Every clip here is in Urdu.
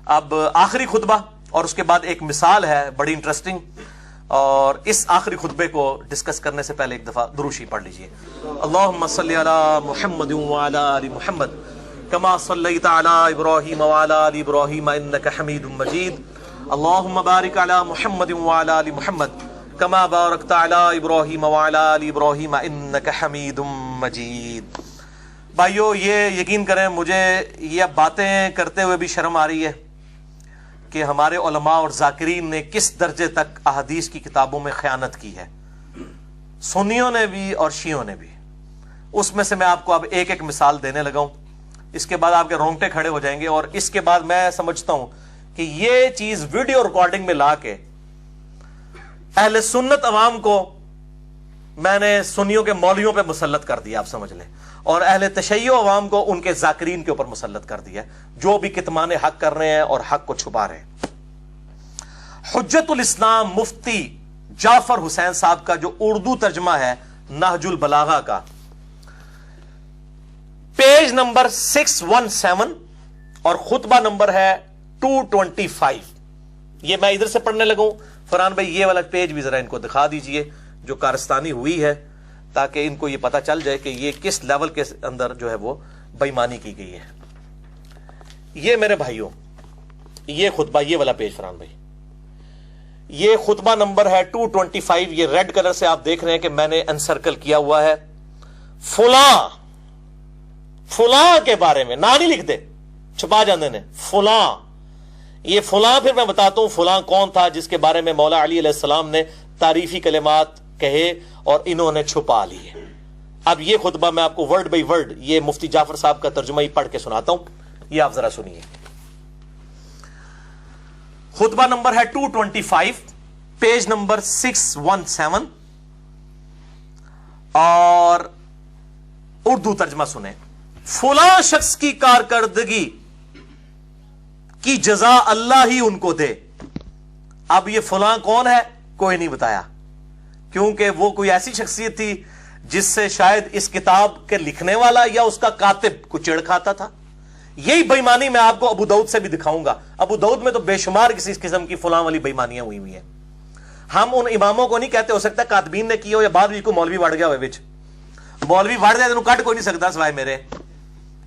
اب آخری خطبہ اور اس کے بعد ایک مثال ہے بڑی انٹرسٹنگ، اور اس آخری خطبے کو ڈسکس کرنے سے پہلے ایک دفعہ دروشی پڑھ لیجئے۔ اللہم صلی علی محمد وعلی آل محمد کما صلیت علی ابراہیم وعلی آل ابراہیم انک حمید مجید، اللہم بارک علی محمد وعلی آل محمد کما بارکت علی ابراہیم وعلی آل ابراہیم انک حمید مجید۔ بھائیو، یہ یقین کریں مجھے یہ باتیں کرتے ہوئے بھی شرم آ رہی ہے کہ ہمارے علماء اور ذاکرین نے کس درجے تک احادیث کی کتابوں میں خیانت کی ہے، سنیوں نے بھی اور شیعوں نے بھی۔ اس میں سے میں آپ کو اب ایک ایک مثال دینے لگا ہوں، اس کے بعد آپ کے رونگٹے کھڑے ہو جائیں گے، اور اس کے بعد میں سمجھتا ہوں کہ یہ چیز ویڈیو ریکارڈنگ میں لا کے اہل سنت عوام کو میں نے سنیوں کے مولویوں پہ مسلط کر دیا، آپ سمجھ لیں، اور اہل تشیع عوام کو ان کے ذاکرین کے اوپر مسلط کر دیا، جو بھی کتمان حق کر رہے ہیں اور حق کو چھپا رہے ہیں۔ حجت الاسلام مفتی جعفر حسین صاحب کا جو اردو ترجمہ ہے نہج البلاغہ کا، پیج نمبر 617 اور خطبہ نمبر ہے 225، یہ میں ادھر سے پڑھنے لگا ہوں۔ فرحان بھائی یہ والا پیج بھی ذرا ان کو دکھا دیجئے جو کارستانی ہوئی ہے، تاکہ ان کو یہ پتا چل جائے کہ یہ کس لیول کے اندر جو ہے وہ بے ایمانی کی گئی ہے۔ یہ میرے بھائیوں، یہ خطبہ، یہ والا پیج فرحان بھائی، یہ خطبہ نمبر ہے 225، یہ ریڈ کلر سے آپ دیکھ رہے ہیں کہ میں نے انسرکل کیا ہوا ہے۔ فلاں فلاں کے بارے میں نہ نہیں لکھ دے، چھپا جاندے نے، فلاں، یہ فلاں پھر میں بتاتا ہوں فلاں کون تھا جس کے بارے میں مولا علی علیہ السلام نے تعریفی کلمات کہے اور انہوں نے چھپا لیے۔ اب یہ خطبہ میں آپ کو ورڈ بائی ورڈ یہ مفتی جعفر صاحب کا ترجمہ ہی پڑھ کے سناتا ہوں، یہ آپ ذرا سنیے۔ خطبہ نمبر ہے 225، پیج نمبر 617، اور اردو ترجمہ سنیں۔ فلاں شخص کی کارکردگی کی جزا اللہ ہی ان کو دے۔ اب یہ فلاں کون ہے کوئی نہیں بتایا، کیونکہ وہ کوئی ایسی شخصیت تھی جس سے شاید اس کتاب کے لکھنے والا یا اس کا کاتب کو چڑ کھاتا تھا۔ یہی بے ایمانی میں آپ کو ابو داؤد سے بھی دکھاؤں گا۔ ابو داؤد میں تو بے شمار کسی قسم کی فلاں والی بے ایمانیاں ہوئی ہوئی ہیں۔ ہم ان اماموں کو نہیں کہتے، ہو سکتا ہے کاتبین نے کی ہو یا بعد بھی کو مولوی وڑ گیا ہوئے وچ، مولوی وڑ جائے تو کٹ کوئی نہیں سکتا سوائے میرے،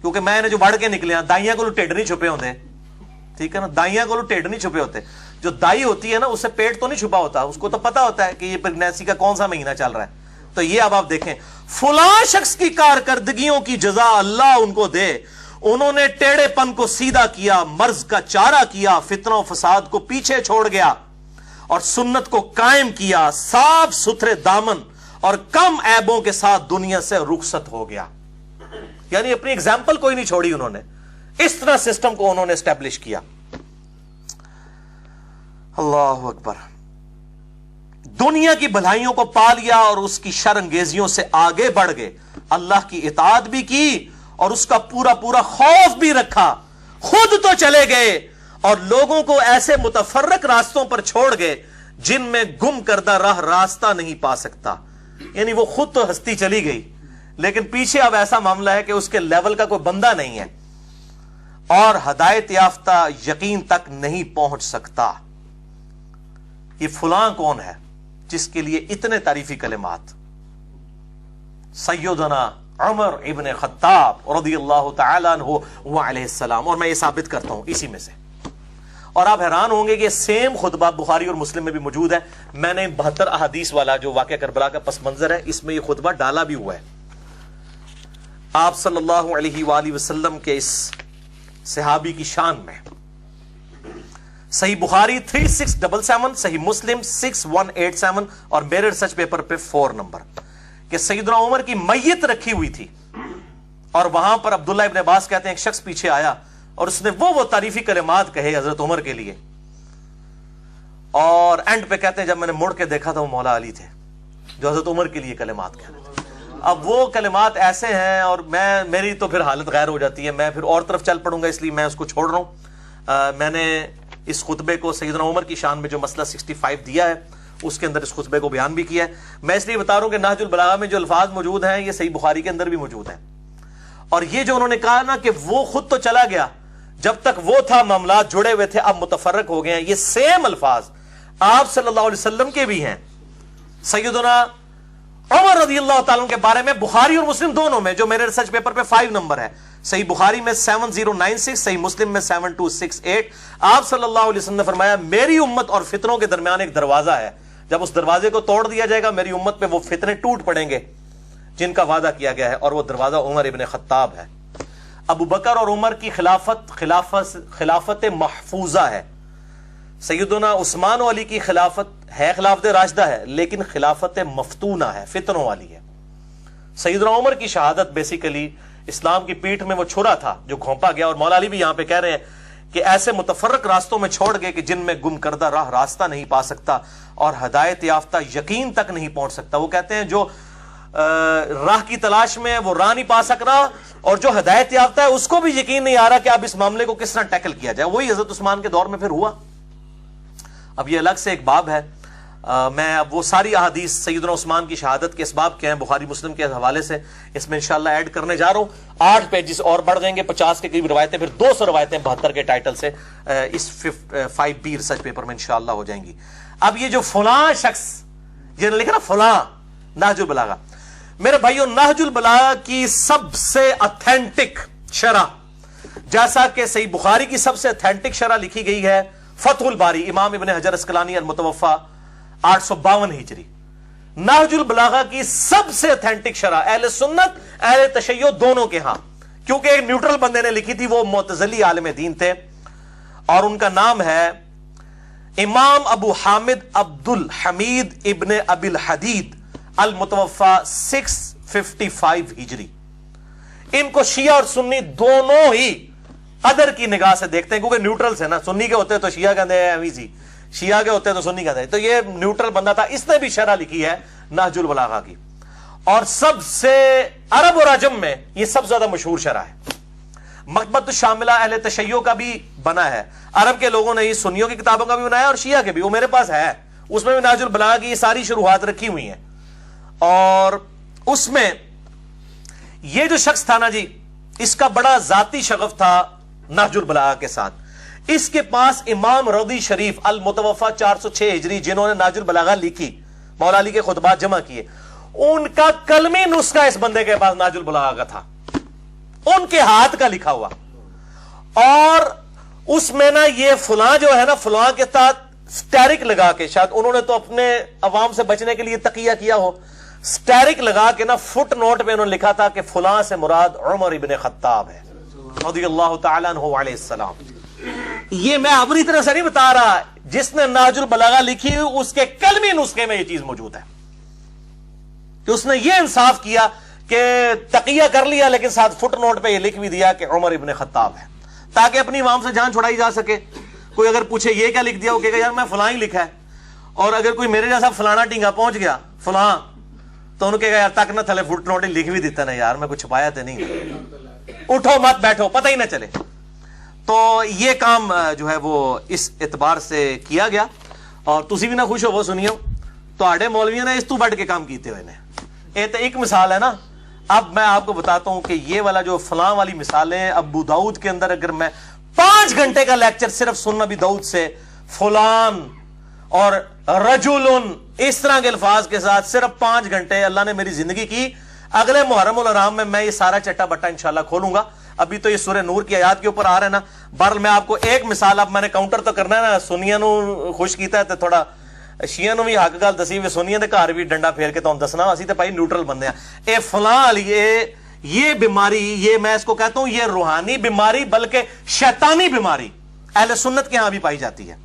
کیونکہ میں نے جو وڑ کے نکلے ہیں، دائیاں کو ٹھڈ نہیں چھپے ہوتے، ٹھیک ہے نا، دائیاں کو ٹھڈ نہیں چھپے ہوتے۔ جو دائی ہوتی ہے نا، اس سے پیٹ تو نہیں چھپا ہوتا، اس کو تو پتا ہوتا ہے کہ یہ پریگنینسی کا کون سا مہینہ چل رہا ہے۔ تو یہ اب آپ دیکھیں، فلاں شخص کی کارکردگیوں کی جزا اللہ ان کو دے، انہوں نے ٹیڑے پن کو سیدھا کیا، مرض کا چارہ کیا، فتنہ و فساد کو پیچھے چھوڑ گیا اور سنت کو قائم کیا، صاف ستھرے دامن اور کم عیبوں کے ساتھ دنیا سے رخصت ہو گیا۔ یعنی اپنی اگزامپل کوئی نہیں چھوڑی انہوں نے، اس طرح سسٹم کو انہوں نے اسٹیبلش کیا۔ اللہ اکبر۔ دنیا کی بھلائیوں کو پا لیا اور اس کی شر انگیزیوں سے آگے بڑھ گئے، اللہ کی اطاعت بھی کی اور اس کا پورا پورا خوف بھی رکھا، خود تو چلے گئے اور لوگوں کو ایسے متفرق راستوں پر چھوڑ گئے جن میں گم کردہ راہ راستہ نہیں پا سکتا۔ یعنی وہ خود تو ہستی چلی گئی، لیکن پیچھے اب ایسا معاملہ ہے کہ اس کے لیول کا کوئی بندہ نہیں ہے اور ہدایت یافتہ یقین تک نہیں پہنچ سکتا۔ یہ فلاں کون ہے جس کے لیے اتنے تعریفی کلمات؟ سیدنا عمر ابن خطاب رضی اللہ تعالی عنہ وعلیہ السلام، اور میں یہ ثابت کرتا ہوں اسی میں سے۔ اور آپ حیران ہوں گے کہ سیم خطبہ بخاری اور مسلم میں بھی موجود ہے۔ میں نے 72 احادیث والا جو واقعہ کربلا کا پس منظر ہے، اس میں یہ خطبہ ڈالا بھی ہوا ہے۔ آپ صلی اللہ علیہ وآلہ وسلم کے اس صحابی کی شان میں صحیح بخاری 3677، صحیح مسلم 6187، اور میرے ریسرچ پیپر پہ 4 نمبر، کہ سیدنا عمر کی میت رکھی ہوئی تھی اور وہاں پر عبداللہ ابن عباس کہتے ہیں ایک شخص پیچھے آیا اور اس نے وہ تعریفی کلمات کہے حضرت عمر کے لیے، اور اینڈ پہ کہتے ہیں جب میں نے مڑ کے دیکھا تھا وہ مولا علی تھے جو حضرت عمر کے لیے کلمات کہہ رہے تھے۔ اب وہ کلمات ایسے ہیں اور میری تو پھر حالت غیر ہو جاتی ہے، میں پھر اور طرف چل پڑوں گا، اس لیے میں اس کو چھوڑ رہا ہوں۔ میں نے اس خطبے کو سیدنا عمر کی شان میں جو مسئلہ 65 دیا ہے اس کے اندر اس خطبے کو بیان بھی کیا ہے۔ میں اس لیے بتا رہا ہوں کہ نہج البلاغہ میں جو الفاظ موجود ہیں یہ صحیح بخاری کے اندر بھی موجود ہیں، اور یہ جو انہوں نے کہا نا کہ وہ خود تو چلا گیا جب تک وہ تھا معاملات جڑے ہوئے تھے، اب متفرق ہو گئے ہیں. یہ سیم الفاظ آپ صلی اللہ علیہ وسلم کے بھی ہیں. سیدنا عمر رضی اللہ تعالیٰ کے بارے میں بخاری اور مسلم دونوں میں، جو میرے ریسرچ پیپر پہ 5 نمبر ہے، صحیح بخاری میں 7096، صحیح مسلم میں 7268، آپ صلی اللہ علیہ وسلم نے فرمایا میری امت اور فتنوں کے درمیان ایک دروازہ ہے، جب اس دروازے کو توڑ دیا جائے گا میری امت پہ وہ فتنے ٹوٹ پڑیں گے جن کا وعدہ کیا گیا ہے، اور وہ دروازہ عمر ابن خطاب ہے. ابو بکر اور عمر کی خلافت محفوظہ ہے. سیدنا عثمان و علی کی خلافت ہے خلافت راشدہ ہے، لیکن خلافت مفتونہ ہے، فتنوں والی ہے. سیدنا عمر کی شہادت بیسیکلی اسلام کی پیٹھ میں وہ چھرا تھا جو گھونپا گیا، اور مولا علی بھی یہاں پہ کہہ رہے ہیں کہ ایسے متفرق راستوں میں چھوڑ گئے کہ جن میں گم کردہ راہ راستہ نہیں پا سکتا اور ہدایت یافتہ یقین تک نہیں پہنچ سکتا. وہ کہتے ہیں جو راہ کی تلاش میں وہ راہ نہیں پا سک رہا، اور جو ہدایت یافتہ ہے اس کو بھی یقین نہیں آ رہا کہ اب اس معاملے کو کس طرح ٹیکل کیا جائے. وہی حضرت عثمان کے دور میں پھر ہوا. اب یہ الگ سے ایک باب ہے. میں اب وہ ساری احادیث سیدنا عثمان کی شہادت کے اسباب کے ہیں بخاری مسلم کے حوالے سے، اس میں انشاءاللہ ایڈ کرنے جا رہا ہوں. 8 پیجز اور بڑھ جائیں گے، 50 کے قریب روایتیں، پھر 200 روایتیں 72 کے ٹائٹل سے اس 5B ریسرچ پیپر میں انشاءاللہ ہو جائیں گی. اب یہ جو فلاں شخص یہ لکھا نا فلاں نہج البلاغہ، میرے بھائیوں نہج البلاغہ کی سب سے اتھینٹک شرح، جیسا کہ صحیح بخاری کی سب سے اتھینٹک شرح لکھی گئی ہے فتح الباری امام ابن حجر اسقلانی المتوفا 852 ہجری، نہج البلاغہ کی سب سے اتھینٹک شرح اہل سنت اہل تشیع دونوں کے ہاں، کیونکہ ایک نیوٹرل بندے نے لکھی تھی، وہ معتزلی عالم دین تھے، اور ان کا نام ہے امام ابو حامد عبد الحمید ابن ابی الحدید المتوفا 655 ہجری. ان کو شیعہ اور سنی دونوں ہی ادر کی نگاہ سے دیکھتے ہیں، کیونکہ نیوٹرل سے نا، سنی کے ہوتے تو شیعہ کہتے ہیں ایویزی، شیعہ کے ہوتے تو سنی کہتے ہیں، تو یہ نیوٹرل بندہ تھا. اس نے بھی شرح لکھی ہے نہج البلاغہ کی، اور سب سے عرب اور عجم میں یہ سب سے زیادہ مشہور شرح ہے. مکتبۃ الشاملہ اہل تشیع کا بھی بنا ہے، عرب کے لوگوں نے یہ سنیوں کی کتابوں کا بھی بنایا اور شیعہ کے بھی، وہ میرے پاس ہے، اس میں بھی نہج البلاغہ کی یہ ساری شروحات رکھی ہوئی ہیں. اور اس میں یہ جو شخص تھا نا جی، اس کا بڑا ذاتی شغف تھا نہج البلاغہ کے ساتھ. اس کے پاس امام رضی شریف المتوفا 406 ہجری جنہوں نے نہج البلاغہ لکھی، مولا علی کے خطبات جمع کیے، ان کا کلمی نسخہ اس بندے کے پاس نہج البلاغہ کا تھا، ان کے ہاتھ کا لکھا ہوا. اور اس میں نا یہ فلاں جو ہے نا، فلاں کے ساتھ سٹیرک لگا کے، شاید انہوں نے تو اپنے عوام سے بچنے کے لیے تقیہ کیا ہو، سٹیرک لگا کے نا فٹ نوٹ پہ انہوں نے لکھا تھا کہ فلاں سے مراد عمر ابن خطاب ہے رضی اللہ تعالیٰ عنہ علیہ السلام. یہ میں اپنی طرح سے نہیں بتا رہا، جس نے نہج البلاغہ لکھی اس کے کلمی نسخے میں یہ چیز موجود ہے کہ اس نے یہ انصاف کیا کہ تقیہ کر لیا لیکن ساتھ فٹ نوٹ پہ یہ لکھ بھی دیا کہ عمر ابن خطاب ہے، تاکہ اپنی عوام سے جان چھڑائی جا سکے. کوئی اگر پوچھے یہ کیا لکھ دیا، وہ کہے گا یار میں فلاں ہی لکھا ہے. اور اگر کوئی میرے جیسا فلانا ٹینگا پہنچ گیا فلاں، تو انہوں کہے گا یار تک نہ تھلے فٹ نوٹ لکھ بھی دیتا نا یار، میں کچھ چھپایا تو نہیں، اٹھو مت بیٹھو پتہ ہی نہ چلے. تو یہ کام جو ہے وہ اس اعتبار سے کیا گیا، اور تسی بھی نہ خوش ہو وہ سنیو تو آڑے مولویوں نے اس تو بڑھ کے کام کیتے ہوئے نے. یہ تو ایک مثال ہے نا. اب میں آپ کو بتاتا ہوں کہ یہ والا جو فلاں والی مثالیں ابو داؤد کے اندر، اگر میں 5 گھنٹے کا لیکچر صرف سن ابی داؤد سے فلان اور رجلن اس طرح کے الفاظ کے ساتھ صرف 5 گھنٹے اللہ نے میری زندگی کی. اگلے محرم الحرام میں یہ سارا چٹا بٹا انشاءاللہ کھولوں گا. ابھی تو یہ سورہ نور کی آیات کے اوپر آ رہا ہے نا. بہرحال میں آپ کو ایک مثال، اب میں نے کاؤنٹر تو کرنا ہے نا، سنیاں نو خوش کیتا ہے تو تھوڑا شیعہ نو بھی حق گل دسی ہوئی، سنیاں دے گھر بھی ڈنڈا پھیر کے تو دسنا، اسی تے بھائی نیوٹرل بندے ہیں. اے فلاں علی یہ بیماری، یہ میں اس کو کہتا ہوں یہ روحانی بیماری بلکہ شیطانی بیماری اہل سنت کے ہاں بھی پائی جاتی ہے.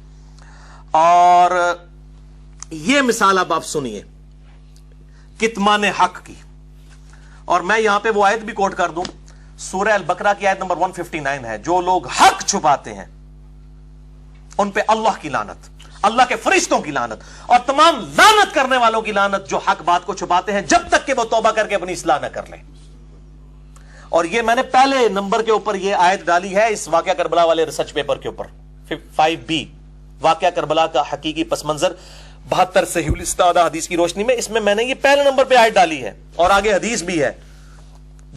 اور یہ مثال اب آپ سنیے کتمان حق کی، اور میں یہاں پہ وہ آیت بھی کوٹ کر دوں، سورہ البقرہ کی آیت نمبر 159 ہے، جو لوگ حق چھپاتے ہیں ان پہ اللہ کی لعنت، اللہ کے فرشتوں کی لعنت اور تمام لعنت کرنے والوں کی لعنت جو حق بات کو چھپاتے ہیں جب تک کہ وہ توبہ کر کے اپنی اصلاح نہ کر لیں. اور یہ میں نے پہلے نمبر کے اوپر یہ آیت ڈالی ہے اس واقعہ کربلا والے ریسرچ پیپر کے اوپر 5B، واقعہ کربلا کا حقیقی پس منظر 72 صحیح الاستعادہ حدیث کی روشنی میں. اس میں نے یہ پہلے نمبر پہ آیت ڈالی ہے، اور آگے حدیث بھی ہے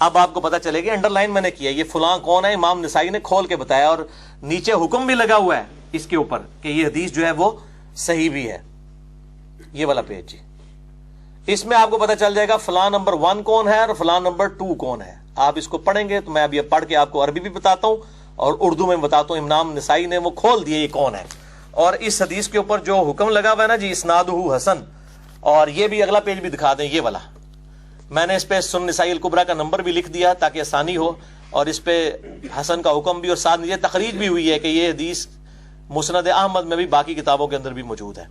اب آپ کو پتا چلے گا، انڈر لائن میں نے کیا، یہ فلاں کون ہے، امام نسائی نے کھول کے بتایا، اور نیچے حکم بھی لگا ہوا ہے اس کے اوپر کہ یہ حدیث جو ہے وہ صحیح بھی ہے. یہ والا پیج جی، اس میں آپ کو پتا چل جائے گا فلاں نمبر 1 کون ہے اور فلاں نمبر 2 کون ہے. آپ اس کو پڑھیں گے تو میں ابھی پڑھ کے آپ کو عربی بھی بتاتا ہوں اور اردو میں بتاتا ہوں. امام نسائی نے وہ کھول دیے یہ کون ہے، اور اس حدیث کے اوپر جو حکم لگا ہوا ہے نا جی، اسنادہ حسن. اور یہ بھی اگلا پیج بھی دکھا دیں، یہ والا میں نے اس پہ سنن نسائی الکبریٰ کا نمبر بھی لکھ دیا تاکہ آسانی ہو، اور اس پہ حسن کا حکم بھی، اور ساتھ یہ تخریج بھی ہوئی ہے کہ یہ حدیث مسند احمد میں بھی باقی کتابوں کے اندر بھی موجود ہے.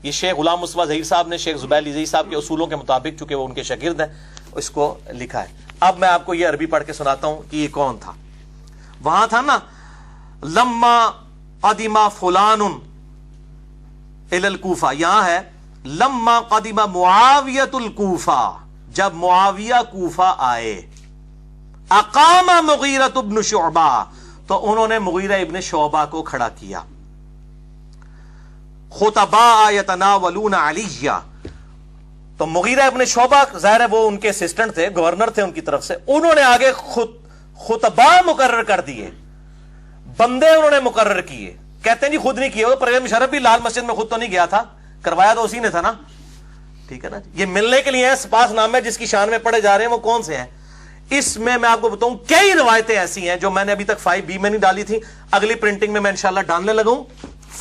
یہ شیخ غلام مصطفیٰ ظہیر صاحب نے شیخ زبیر علی صاحب کے اصولوں کے مطابق، چونکہ وہ ان کے شاگرد ہیں، اس کو لکھا ہے. اب میں آپ کو یہ عربی پڑھ کے سناتا ہوں کہ یہ کون تھا. وہاں تھا نا، لما قدم فلان الی الکوفہ، یہاں ہے لما قدم معاویۃ الکوفہ، جب معاویہ کوفہ آئے، اقام مغیرۃ ابن شعبہ، تو انہوں نے مغیرہ ابن شعبہ کو کھڑا کیا. خطباء یتناولون علیہ، تو مغیرہ ابن شعبہ ظاہر ہے وہ ان کے اسسٹنٹ تھے، گورنر تھے ان کی طرف سے، انہوں نے آگے خطباء مقرر کر دیے، بندے انہوں نے مقرر کیے. کہتے ہیں جی خود نہیں کیے، وہ پرویز مشرف بھی لال مسجد میں خود تو نہیں گیا تھا، کروایا تو اسی نے تھا نا، ٹھیک ہے نا. یہ ملنے کے لیے سپاس نامے جس کی شان میں پڑھے جا رہے ہیں وہ کون سے ہیں؟ اس میں آپ کو بتاؤں کئی روایتیں ایسی ہیں جو میں نے ابھی تک 5B میں نہیں ڈالی تھی، اگلی پرنٹنگ میں انشاءاللہ ڈالنے لگا ہوں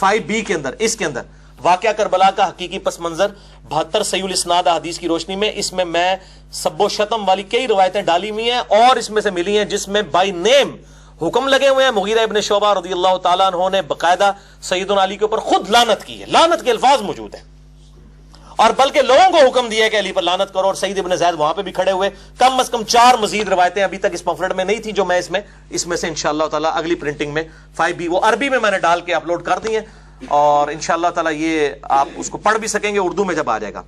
5B کے اندر. اس کے اندر واقعہ کربلا کا حقیقی پس منظر 72 صحیح الاسناد احادیث کی روشنی میں، اس میں سب و شتم والی کئی روایتیں ڈالی ہوئی ہیں، اور اس میں سے ملی ہیں جس میں بائی نیم حکم لگے ہوئے ہیں. مغیرہ ابن شعبہ رضی اللہ تعالیٰ عنہ نے باقاعدہ سیدنا علی کے اوپر خود لعنت کی ہے، لعنت کے الفاظ موجود ہیں، اور بلکہ لوگوں کو حکم دیا کہ علی پر لعنت کرو، اور سعید ابن زید وہاں پہ بھی کھڑے ہوئے. کم از کم 4 مزید روایتیں ابھی تک اس پمفلٹ میں نہیں تھی جو میں اس میں سے انشاءاللہ تعالی اگلی پرنٹنگ میں 5B وہ عربی میں نے ڈال کے اپلوڈ کر دی ہیں، اور انشاءاللہ تعالی یہ آپ اس کو پڑھ بھی سکیں گے اردو میں جب آ جائے گا.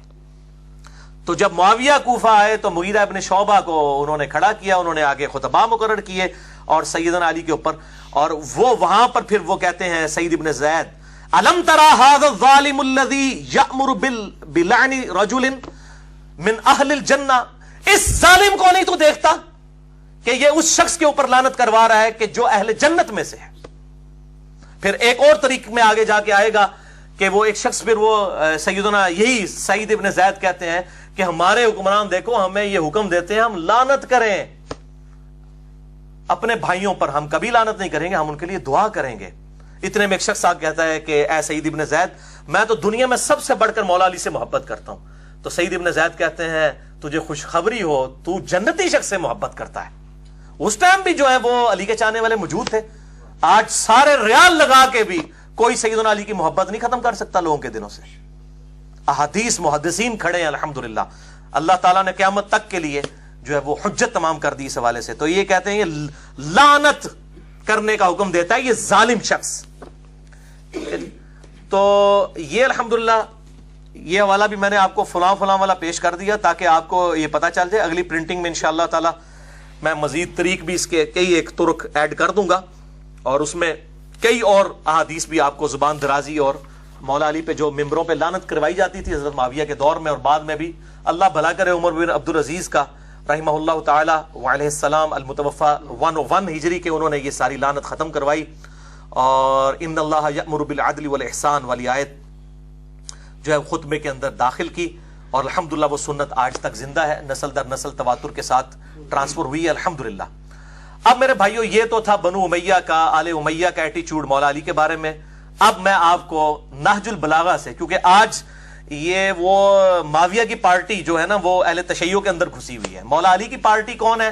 تو جب معاویہ کوفہ آئے تو مغیرہ ابن شعبہ کو انہوں نے کھڑا کیا، انہوں نے آگے خطباء مقرر کیے اور سیدنا علی کے اوپر، اور وہ وہاں پر پھر وہ کہتے ہیں سعید ابن زید، الم ترى هذا الظالم الذي يأمر بلعن رجل من اہل الجنہ، اس ظالم کو نہیں تو دیکھتا کہ یہ اس شخص کے اوپر لعنت کروا رہا ہے کہ جو اہل جنت میں سے ہے. پھر ایک اور طریق میں آگے جا کے آئے گا کہ وہ ایک شخص پھر وہ سیدنا یہی سعید ابن زید کہتے ہیں کہ ہمارے حکمران دیکھو ہمیں یہ حکم دیتے ہیں ہم لعنت کریں اپنے بھائیوں پر، ہم کبھی لعنت نہیں کریں گے، ہم ان کے لیے دعا کریں گے. اتنے میں ایک شخص آ کہتا ہے کہ اے سعید ابن زید، میں تو دنیا میں سب سے بڑھ کر مولا علی سے محبت کرتا ہوں. تو سعید ابن زید کہتے ہیں تجھے خوشخبری ہو، تو جنتی شخص سے محبت کرتا ہے. اس ٹائم بھی جو ہے وہ علی کے چاہنے والے موجود تھے. آج سارے ریال لگا کے بھی کوئی سیدنا علی کی محبت نہیں ختم کر سکتا لوگوں کے دلوں سے. احادیث محدثین کھڑے ہیں الحمدللہ، اللہ تعالیٰ نے قیامت تک کے لیے جو ہے وہ حجت تمام کر دی اس حوالے سے. تو یہ کہتے ہیں یہ لعنت کرنے کا حکم دیتا ہے یہ ظالم شخص. تو یہ الحمدللہ یہ حوالہ بھی میں نے آپ کو فلاں والا پیش کر دیا تاکہ آپ کو یہ پتا چل جائے. اگلی پرنٹنگ میں انشاءاللہ تعالی میں مزید طریق بھی اس کے کئی ایک طرق ایڈ کر دوں گا، اور اس میں کئی اور احادیث بھی آپ کو زبان درازی اور مولا علی پہ جو ممبروں پہ لعنت کروائی جاتی تھی حضرت معاویہ کے دور میں اور بعد میں بھی، اللہ بھلا کرے عمر بن عبدالعزیز کا رحمہ اللہ تعالی وعلیہ السلام المتوفى 101 ہجری کے، انہوں نے یہ ساری لعنت ختم کروائی. اور ان اللہ یأمر بالعدل والاحسان والی آیت جو ہے خطبے کے اندر داخل کی، اور الحمدللہ وہ سنت آج تک زندہ ہے، نسل در نسل تواتر کے ساتھ ٹرانسفر ہوئی ہے الحمدللہ. اب میرے بھائیو یہ تو تھا بنو امیہ کا، آل امیہ کا ایٹیچیوڈ مولا علی کے بارے میں. اب میں آپ کو نہج البلاغہ سے، کیونکہ آج یہ وہ معاویہ کی پارٹی جو ہے نا وہ اہل تشیع کے اندر گھسی ہوئی ہے. مولا علی کی پارٹی کون ہے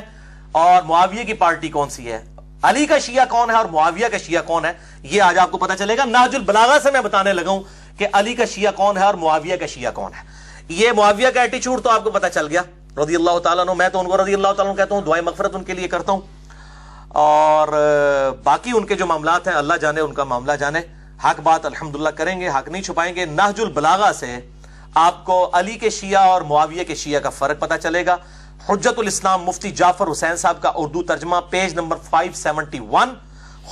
اور معاویہ کی پارٹی کون سی ہے، علی کا شیعہ کون ہے اور معاویہ کا شیعہ کون ہے، یہ آج آپ کو پتا چلے گا. نہج البلاغہ سے میں بتانے لگا ہوں کہ علی کا شیعہ کون ہے اور معاویہ کا شیعہ کون ہے. یہ معاویہ کا ایٹیچیوڈ تو آپ کو پتا چل گیا رضی اللہ تعالیٰ عنہ، میں تو ان کو رضی اللہ تعالیٰ عنہ کہتا ہوں، دعائیں مغفرت ان کے لیے کرتا ہوں، اور باقی ان کے جو معاملات ہیں اللہ جانے، ان کا معاملہ جانے. حق بات الحمدللہ کریں گے، حق نہیں چھپائیں گے. نہج البلاغہ سے آپ کو علی کے شیعہ اور معاویہ کے شیعہ کا فرق پتا چلے گا. حجت الاسلام مفتی جعفر حسین صاحب کا اردو ترجمہ، پیج نمبر 571،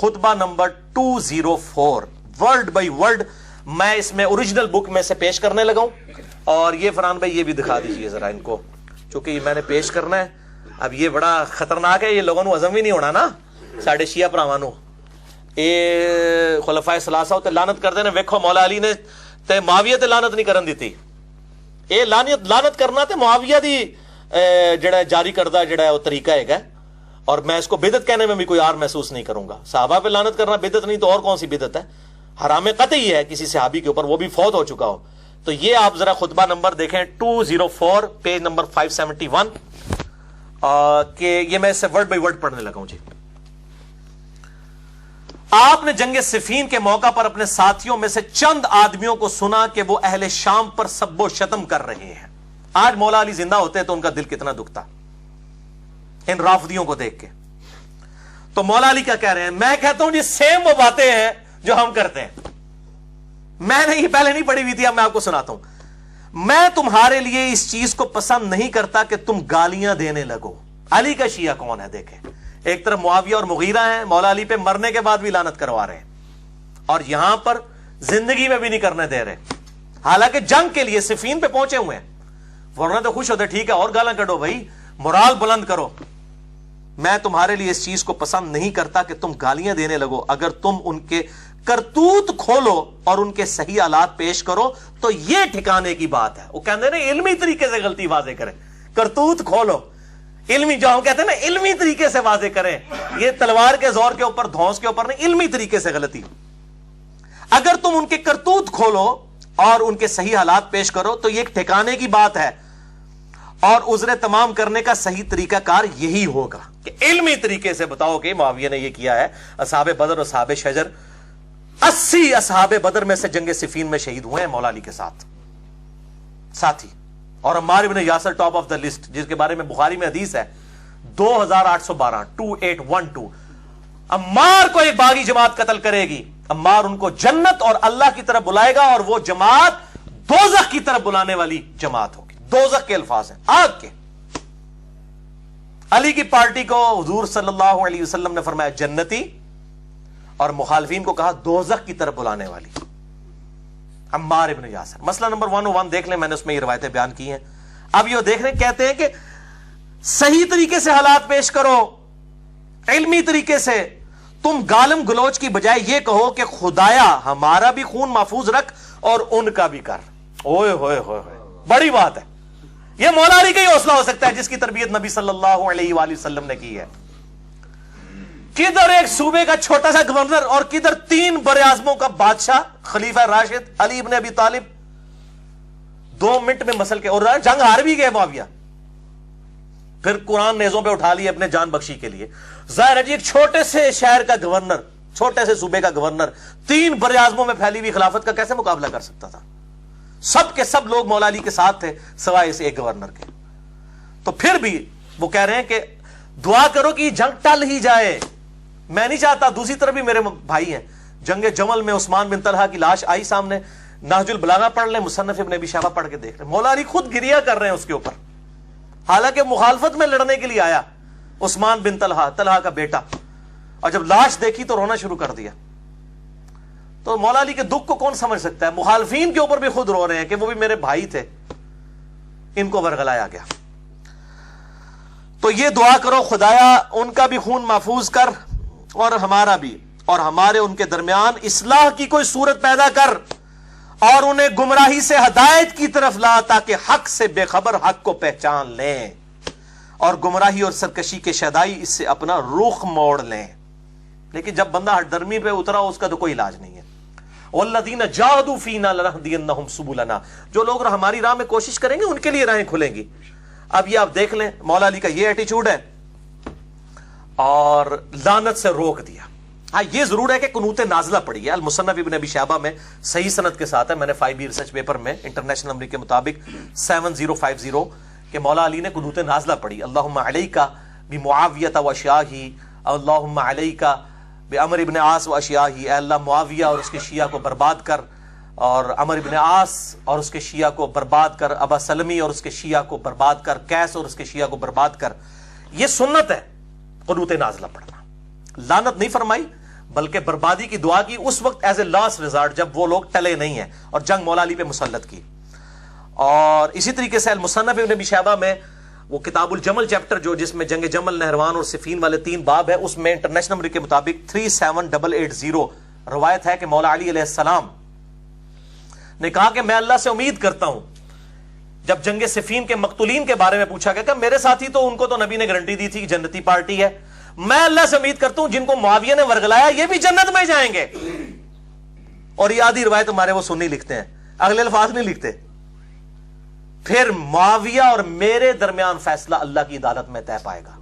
خطبہ نمبر 204، ورڈ بائی ورڈ میں اس میں اوریجنل بک میں سے پیش کرنے لگا ہوں. اور یہ فرحان بھائی یہ بھی دکھا دیجئے ذرا ان کو، چونکہ یہ میں نے پیش کرنا ہے اب یہ بڑا خطرناک ہے, یہ لوگوں نو ہضم بھی نہیں ہونا نا. ساڈے شیعہ بھراواں اے خلفائے ثلاثہ تے لعنت کردے نے. ویکھو مولا علی نے تے معاویہ تے لعنت نہیں کرن دیتی. اے لعنت کرنا تے معاویہ دی جڑا جاری کردہ جڑا ہے وہ طریقہ ہے, اور میں اس کو بدعت کہنے میں بھی کوئی اور محسوس نہیں کروں گا. صحابہ پہ لعنت کرنا بدعت نہیں تو اور کون سی بدعت ہے؟ حرام قطعی ہے کسی صحابی کے اوپر, وہ بھی فوت ہو چکا ہو. تو یہ آپ ذرا خطبہ نمبر دیکھیں 204 پیج نمبر 571 کہ یہ میں اس سے ورڈ بائی ورڈ پڑھنے لگا ہوں. جی, آپ نے جنگ صفین کے موقع پر اپنے ساتھیوں میں سے چند آدمیوں کو سنا کہ وہ اہل شام پر سب و شتم کر رہے ہیں. آج مولا علی زندہ ہوتے تو ان کا دل کتنا دکھتا ان رافضیوں کو دیکھ کے. تو مولا علی کیا کہہ رہے ہیں؟ میں کہتا ہوں جی سیم وہ باتیں ہیں جو ہم کرتے ہیں. میں نے یہ پہلے نہیں پڑھی ہوئی تھی, اب میں آپ کو سناتا ہوں. میں تمہارے لیے اس چیز کو پسند نہیں کرتا کہ تم گالیاں دینے لگو. علی کا شیعہ کون ہے دیکھیں, ایک طرف معاویہ اور مغیرہ ہیں, مولا علی پہ مرنے کے بعد بھی لعنت کروا رہے ہیں, اور یہاں پر زندگی میں بھی نہیں کرنے دے رہے, حالانکہ جنگ کے لیے صفین پہ پہنچے ہوئے ہیں. ورنہ تو خوش ہوتے, ٹھیک ہے اور گالاں کڈو بھائی, مورال بلند کرو. میں تمہارے لیے اس چیز کو پسند نہیں کرتا کہ تم گالیاں دینے لگو. اگر تم ان کے کرتوت کھولو اور ان کے صحیح آلات پیش کرو تو یہ ٹھکانے کی بات ہے. وہ کہتے ہیں نا علمی طریقے سے غلطی واضح کریں, کرتوت کھولو, علمی جو ہم کہتے ہیں نا علمی طریقے سے واضح کریں, یہ تلوار کے زور کے اوپر دھونس کے اوپر نہیں, علمی طریقے سے غلطی. اگر تم ان کے کرتوت کھولو اور ان کے صحیح حالات پیش کرو تو یہ ایک ٹھکانے کی بات ہے, اور عذر تمام کرنے کا صحیح طریقہ کار یہی ہوگا کہ علمی طریقے سے بتاؤ کہ معاویہ نے یہ کیا ہے. اصحاب بدر اور اصحاب شجر 80 اصحاب بدر میں سے جنگ صفین میں شہید ہوئے ہیں مولا علی کے ساتھ ساتھی, اور عمار ابن Yasir top of the list, جس کے بارے میں بخاری میں حدیث ہے 2812. عمار کو ایک باغی جماعت قتل کرے گی, عمار ان کو جنت اور اللہ کی طرف بلائے گا, اور وہ جماعت دوزخ کی طرف بلانے والی جماعت ہوگی. دوزخ کے الفاظ ہیں, آگ کے. علی کی پارٹی کو حضور صلی اللہ علیہ وسلم نے فرمایا جنتی, اور مخالفین کو کہا دوزخ کی طرف بلانے والی. عمار ابن یاسر. مسئلہ نمبر 101 دیکھ لیں, میں نے اس میں یہ روایتیں بیان کی ہیں. اب یہ دیکھ لیں, کہتے ہیں کہ صحیح طریقے سے حالات پیش کرو, علمی طریقے سے. تم گالم گلوچ کی بجائے یہ کہو کہ خدایا ہمارا بھی خون محفوظ رکھ اور ان کا بھی کر. اوئے ہوئے ہوئے ہوئے, بڑی بات ہے. یہ مولا علی کا ہی حوصلہ ہو سکتا ہے جس کی تربیت نبی صلی اللہ علیہ وآلہ وسلم نے کی ہے. کدھر ایک صوبے کا چھوٹا سا گورنر اور کدھر 3 براعظموں کا بادشاہ خلیفہ راشد علی ابن ابی طالب 2 منٹ میں مسل کے, اور جنگ ہار بھی گئے معاویہ, پھر قرآن نیزوں پہ اٹھا لیے اپنے جان بخشی کے لیے. ظاہر ہے جی ایک چھوٹے سے شہر کا گورنر, چھوٹے سے صوبے کا گورنر 3 براعظموں میں پھیلی ہوئی خلافت کا کیسے مقابلہ کر سکتا تھا؟ سب کے سب لوگ مولا علی کے ساتھ تھے سوائے اس ایک گورنر کے. تو پھر بھی وہ کہہ رہے ہیں کہ دعا کرو کہ یہ جنگ ٹل ہی جائے. میں نہیں چاہتا. دوسری طرف بھی میرے بھائی ہیں, جنگ جمل میں عثمان بن طلحہ کی لاش آئی سامنے, نہج البلاغہ پڑھ لیں, مصنف ابن ابی شیبہ پڑھ کے دیکھ لیں, مولا علی خود گریہ کر رہے ہیں اس کے اوپر, حالانکہ مخالفت میں لڑنے کے لیے آیا عثمان بن طلحہ کا بیٹا, اور جب لاش دیکھی تو رونا شروع کر دیا. تو مولا علی کے دکھ کو کون سمجھ سکتا ہے؟ مخالفین کے اوپر بھی خود رو رہے ہیں کہ وہ بھی میرے بھائی تھے, ان کو ورگلایا گیا. تو یہ دعا کرو خدایا ان کا بھی خون محفوظ کر اور ہمارا بھی, اور ہمارے ان کے درمیان اصلاح کی کوئی صورت پیدا کر, اور انہیں گمراہی سے ہدایت کی طرف لا تاکہ حق سے بے خبر حق کو پہچان لیں, اور گمراہی اور سرکشی کے شیدائی اس سے اپنا رخ موڑ لیں. لیکن جب بندہ ہٹ درمی پہ اترا اس کا تو کوئی علاج نہیں ہے. والذین جاہدوا فینا لنہدینہم سبلنا, جو لوگ ہماری راہ میں کوشش کریں گے ان کے لیے راہیں کھلیں گی. اب یہ آپ دیکھ لیں مولا علی کا یہ ایٹیچیوڈ ہے, اور لعنت سے روک دیا. ہاں یہ ضرور ہے کہ قنوت نازلہ پڑی ہے, المصنف ابن ابی شیبہ میں صحیح سند کے ساتھ ہے, میں نے 5B ریسرچ پیپر میں انٹرنیشنل نمبر کے مطابق 7050 کہ مولا علی نے قنوت نازلہ پڑھی. اللہم علیکا بمعاویہ و اشیاہی, اللہم علیکا بعمر ابن عاص و اشیاہی, اے اللہ معاویہ اور اس کے شیعہ کو برباد کر, اور عمر ابن عاص اور اس کے شیعہ کو برباد کر, ابا سلمی اور اس کے شیعہ کو برباد کر, قیس اور اس کے شیعہ کو برباد کر. یہ سنت ہے قنوت نازلہ پڑھنا. لعنت نہیں فرمائی بلکہ بربادی کی دعا کی اس وقت ایز اے لاسٹ ریزارٹ جب وہ لوگ ٹلے نہیں ہیں, اور جنگ مولا علی پہ مسلط کی. اور اسی طریقے سے المصنف ابن ابی شیبہ میں وہ کتاب الجمل چیپٹر جو جس میں جنگ جمل، نہروان اور صفین والے 3 باب ہے، اس میں انٹرنیشنل نمبر کے مطابق 37880 روایت ہے کہ مولا علی علیہ السلام نے کہا کہ میں اللہ سے امید کرتا ہوں، جب جنگ صفین کے مقتولین کے بارے میں پوچھا گیا کہ میرے ساتھی تو ان کو تو نبی نے گارنٹی دی تھی کہ جنتی پارٹی ہے، میں اللہ سے امید کرتا ہوں جن کو معاویہ نے ورگلایا یہ بھی جنت میں جائیں گے. اور یہ آدھی روایت ہمارے وہ سنی لکھتے ہیں، اگلے الفاظ نہیں لکھتے. پھر معاویہ اور میرے درمیان فیصلہ اللہ کی عدالت میں طے پائے گا.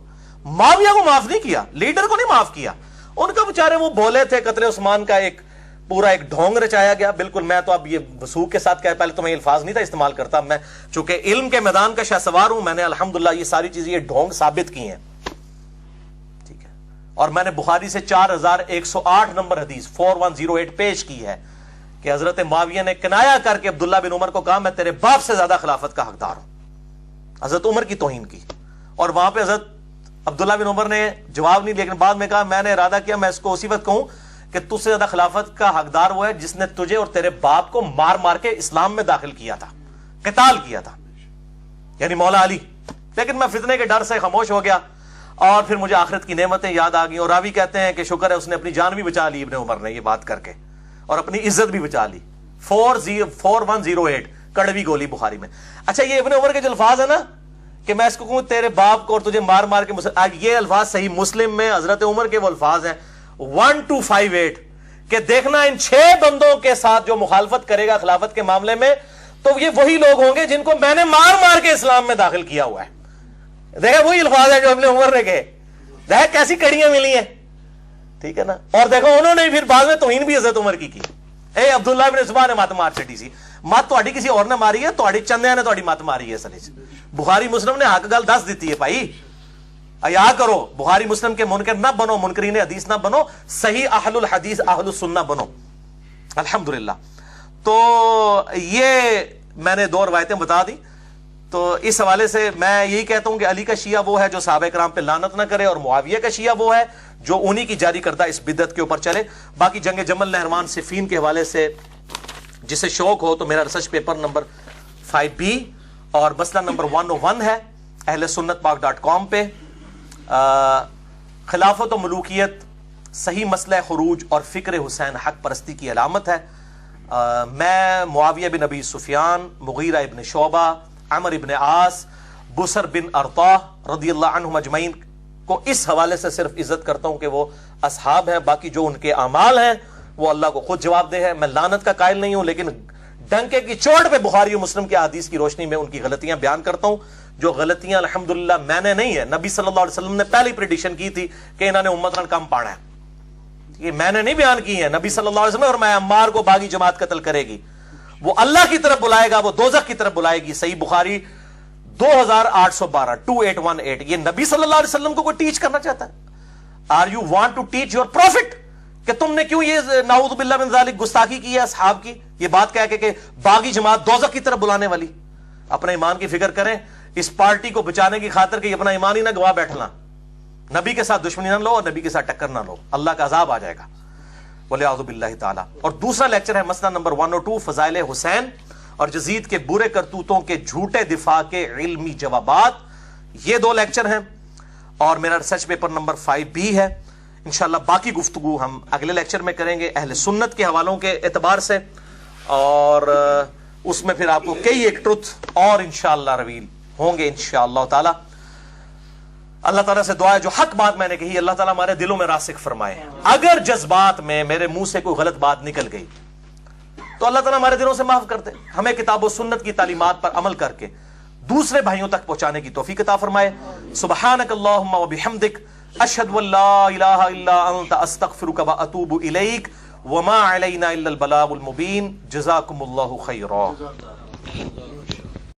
معاویہ کو معاف نہیں کیا، لیڈر کو نہیں معاف کیا. ان کا بیچارے وہ بولے تھے، قتل عثمان کا ایک پورا ایک ڈھونگ رچایا گیا. بالکل میں تو اب یہ وثوق کے ساتھ کہا، پہلے تو میں یہ الفاظ نہیں تھا استعمال کرتا، میں چونکہ علم کے میدان کا شہسوار ہوں، میں نے الحمدللہ یہ ساری چیزیں یہ ڈھونگ ثابت کی ہیں. ٹھیک ہے، اور میں نے بخاری سے 4108 نمبر حدیث 4108 پیش کی ہے کہ حضرت معاویہ نے کنایا کر کے عبداللہ بن عمر کو کہا میں تیرے باپ سے زیادہ خلافت کا حقدار ہوں. حضرت عمر کی توہین کی، اور وہاں پہ حضرت عبداللہ بن عمر نے جواب نہیں، لیکن بعد میں کہا میں نے ارادہ کیا میں اس کو اسی وقت کہوں کہ تجھ سے زیادہ خلافت کا حقدار وہ ہے جس نے تجھے اور تیرے باپ کو مار مار کے اسلام میں داخل کیا تھا، قتال کیا تھا، یعنی مولا علی. لیکن میں فتنے کے ڈر سے خاموش ہو گیا، اور پھر مجھے آخرت کی نعمتیں یاد آ گئیں. اور راوی کہتے ہیں کہ شکر ہے اس نے اپنی جان بھی بچا لی ابن عمر نے یہ بات کر کے، اور اپنی عزت بھی بچا لی. 4108 کڑوی گولی بخاری میں. اچھا یہ ابن عمر کے جو الفاظ ہے نا کہ میں اس کو کہوں تیرے باپ کو اور تجھے مار مار کے، یہ الفاظ صحیح مسلم میں حضرت عمر کے وہ الفاظ ہیں 1258 کہ دیکھنا ان 6 بندوں کے ساتھ جو مخالفت کرے گا خلافت کے معاملے میں تو یہ وہی لوگ ہوں گے جن کو میں نے مار مار کے اسلام میں داخل کیا ہوا ہے. دیکھیں وہی الفاظ ہے جو ابن عمر نے کہے. دیکھیں کیسی کڑیاں ملی ہیں. ٹھیک ہے نا. اور دیکھو انہوں نے پھر بعد میں توہین بھی حضرت عمر کی. اے عبداللہ ابن زبان نے مت مار چٹی سی، مت تہاڈی کسی اور نے ماری ہے، تہاڈی چندیاں نے تہاڈی مت ماری ہے. اصل وچ بخاری مسلم نے حق گل دس دیتی ہے بھائی، ایا کرو. بخاری مسلم کے منکر نہ بنو، منکرین حدیث نہ بنو، صحیح اہل الحدیث اہل السنہ بنو. الحمدللہ. تو یہ میں نے 2 روایتیں بتا دی. تو اس حوالے سے میں یہی کہتا ہوں کہ علی کا شیعہ وہ ہے جو صحابہ کرام پہ لعنت نہ کرے، اور معاویہ کا شیعہ وہ ہے جو انہی کی جاری کردہ اس بدعت کے اوپر چلے. باقی جنگ جمل، نہروان، صفین کے حوالے سے جسے شوق ہو تو میرا ریسرچ پیپر نمبر 5B اور مسئلہ نمبر 101 ہے اہل سنت پاک.com پہ. خلافت و ملوکیت صحیح مسئلہ خروج اور فکر حسین حق پرستی کی علامت ہے. میں معاویہ بن ابی سفیان، مغیرہ ابن شعبہ، عمر ابن عاص، بسر بن ارطاح رضی اللہ عنہم اجمعین کو اس حوالے سے صرف عزت کرتا ہوں کہ وہ اصحاب ہیں. باقی جو ان کے اعمال ہیں وہ اللہ کو خود جواب دہ ہے. میں لعنت کا قائل نہیں ہوں، لیکن ڈنکے کی چوٹ پہ بخاری و مسلم کے احادیث کی روشنی میں ان کی غلطیاں بیان کرتا ہوں. جو غلطیاں الحمدللہ میں نے نہیں ہے، نبی صلی اللہ علیہ وسلم نے پہلی پریڈکشن کی تھی کہ انہوں نے امتن کم پانا ہے. یہ میں نے نہیں بیان کی ہے. نبی صلی اللہ علیہ وسلم اور میں عمار کو باغی جماعت قتل کرے گی، وہ اللہ کی طرف بلائے گا، وہ دوزخ کی طرف بلائے گی. صحیح بخاری 2812 2818. یہ نبی صلی اللہ علیہ وسلم کو کوئی ٹیچ کرنا چاہتا ہے؟ Are you want to teach your prophet کہ تم نے کیوں یہ نعوذ باللہ من ذالک گستاخی کی ہے اصحاب کی، یہ بات کہہ کے کہ باغی جماعت دوزخ کی طرف بلانے والی؟ اپنے ایمان کی فکر کریں. اس پارٹی کو بچانے کی خاطر کہ اپنا ایمان ہی نہ گوا بیٹھنا، نبی کے ساتھ دشمنی نہ لو اور نبی کے ساتھ ٹکر نہ لو، اللہ کا عذاب آ جائے گا والعیاذ باللہ تعالی. اور دوسرا لیکچر ہے مسئلہ نمبر 102 فضائل حسین اور یزید کے برے کرتوتوں کے جھوٹے دفاع کے علمی جوابات. یہ 2 لیکچر ہیں اور میرا ریسرچ پیپر نمبر 5B ہے. انشاءاللہ باقی گفتگو ہم اگلے لیکچر میں کریں گے اہل سنت کے حوالوں کے اعتبار سے، اور اس میں پھر آپ کو کئی ایک ٹروتھ اور انشاءاللہ رویل ہوں گے انشاءاللہ تعالی. اللہ تعالیٰ سے دعا ہے جو حق بات میں نے کہی اللہ تعالیٰ ہمارے دلوں میں راسخ فرمائے. اگر جذبات میں میرے منہ سے کوئی غلط بات نکل گئی تو اللہ تعالیٰ ہمارے دلوں سے معاف کر دے. ہمیں کتاب و سنت کی تعلیمات پر عمل کر کے دوسرے بھائیوں تک پہنچانے کی توفیق عطا فرمائے. سبحانک اللہم و بحمدک اشہد ان لا الہ الا انت استغفرک و اتوب الیک وما علینا الا البلاغ المبین. جزاکم اللہ خیرا.